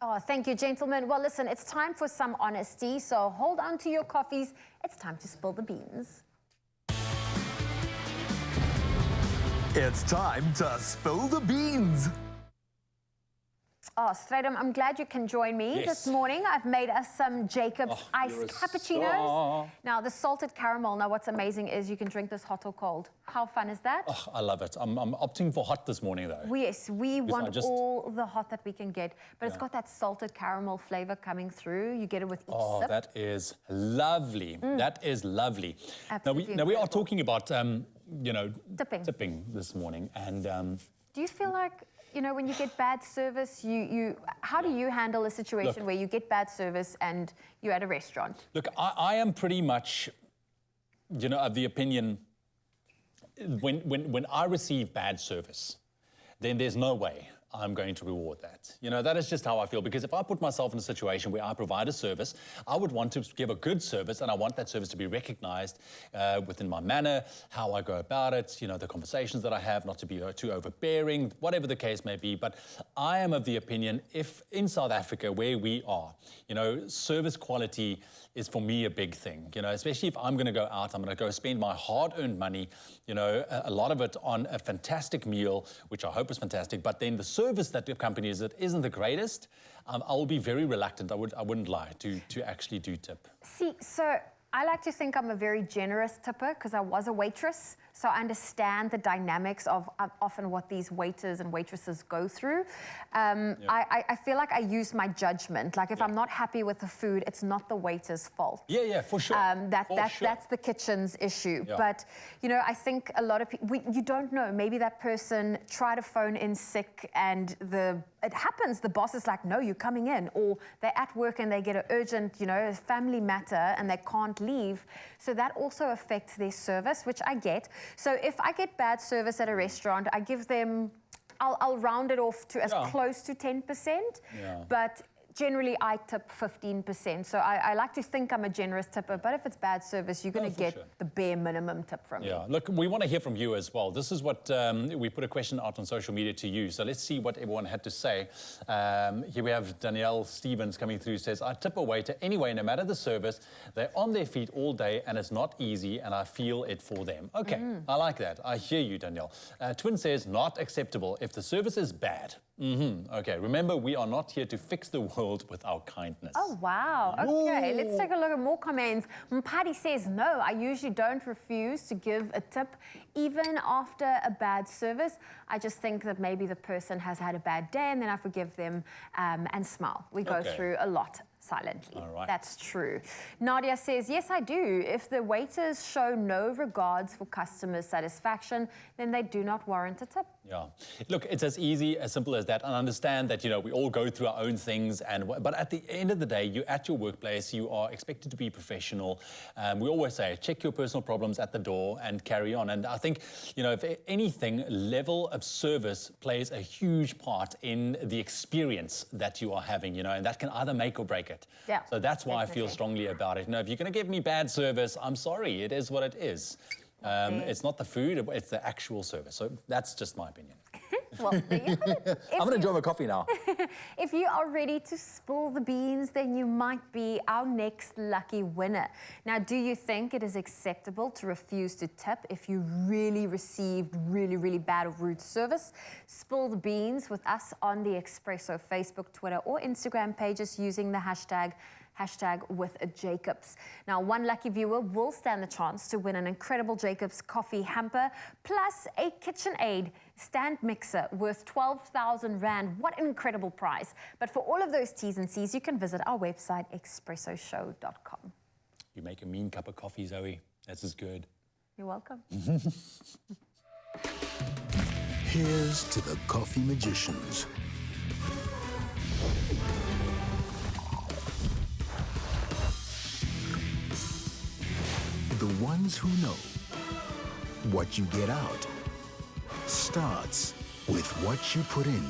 Oh, thank you, gentlemen. Well, listen, it's time for some honesty, so hold on to your coffees. It's time to spill the beans. It's time to spill the beans. Oh, Stradum, I'm glad you can join me this morning. I've made us some JACOBS iced cappuccinos. Now, the salted caramel, now what's amazing is you can drink this hot or cold. How fun is that? Oh, I love it. I'm opting for hot this morning, though. Yes, we want all the hot that we can get, but it's got that salted caramel flavor coming through. You get it with each sip. That is lovely. That is lovely. Absolutely now we are talking about, tipping this morning. And do you feel like, when you get bad service, how do you handle a situation where you get bad service and you're at a restaurant? Look, I am pretty much, of the opinion, when I receive bad service, then there's no way I'm going to reward that. That is just how I feel, because if I put myself in a situation where I provide a service, I would want to give a good service, and I want that service to be recognized within my manner, how I go about it, the conversations that I have, not to be too overbearing, whatever the case may be. But I am of the opinion, if in South Africa, where we are, service quality is for me a big thing, especially if I'm going to go out, I'm going to go spend my hard-earned money, a lot of it on a fantastic meal, which I hope is fantastic, but then the service that the company is, it isn't the greatest. I will be very reluctant, I wouldn't lie, to actually do tip. See, so I like to think I'm a very generous tipper because I was a waitress, so I understand the dynamics of often what these waiters and waitresses go through. I feel like I use my judgment. Like if I'm not happy with the food, it's not the waiter's fault. Yeah, for sure. That's the kitchen's issue. Yeah. But, I think a lot of people, you don't know, maybe that person tried to phone in sick and it happens, the boss is like, no, you're coming in. Or they're at work and they get an urgent, family matter and they can't leave. So that also affects their service, which I get. So if I get bad service at a restaurant, I give them, I'll round it off to as close to 10%, but generally I tip 15%. So I like to think I'm a generous tipper, but if it's bad service, you're going to get the bare minimum tip from me. Yeah, look, we want to hear from you as well. This is what, we put a question out on social media to you. So let's see what everyone had to say. Here we have Danielle Stevens coming through, says, I tip a waiter anyway, no matter the service. They're on their feet all day and it's not easy and I feel it for them. Okay, I like that. I hear you, Danielle. Twin says, not acceptable if the service is bad. Okay, remember, we are not here to fix the world with our kindness. Oh, wow. Okay, let's take a look at more comments. Mpadi says, no, I usually don't refuse to give a tip, even after a bad service. I just think that maybe the person has had a bad day and then I forgive them and smile. We go through a lot silently. All right. That's true. Nadia says, yes, I do. If the waiters show no regards for customer satisfaction, then they do not warrant a tip. Yeah. Look, it's as easy, as simple as that. And understand that, we all go through our own things. But at the end of the day, you're at your workplace, you are expected to be professional. We always say, check your personal problems at the door and carry on. And I think, if anything, level of service plays a huge part in the experience that you are having, and that can either make or break it. Yeah, so that's why I feel strongly about it. If you're going to give me bad service, I'm sorry, it is what it is. It's not the food, it's the actual service. So that's just my opinion. Well, there you have it. I'm going to enjoy my coffee now. If you are ready to spill the beans, then you might be our next lucky winner. Now, do you think it is acceptable to refuse to tip if you really received really bad or rude service? Spill the beans with us on the Expresso Facebook, Twitter, or Instagram pages using the hashtag with a JACOBS. Now, one lucky viewer will stand the chance to win an incredible JACOBS coffee hamper, plus a KitchenAid stand mixer worth 12,000 Rand. What an incredible prize. But for all of those T's and C's, you can visit our website, expressoshow.com. You make a mean cup of coffee, Zoe. That's as good. You're welcome. Here's to the coffee magicians. The ones who know what you get out starts with what you put in.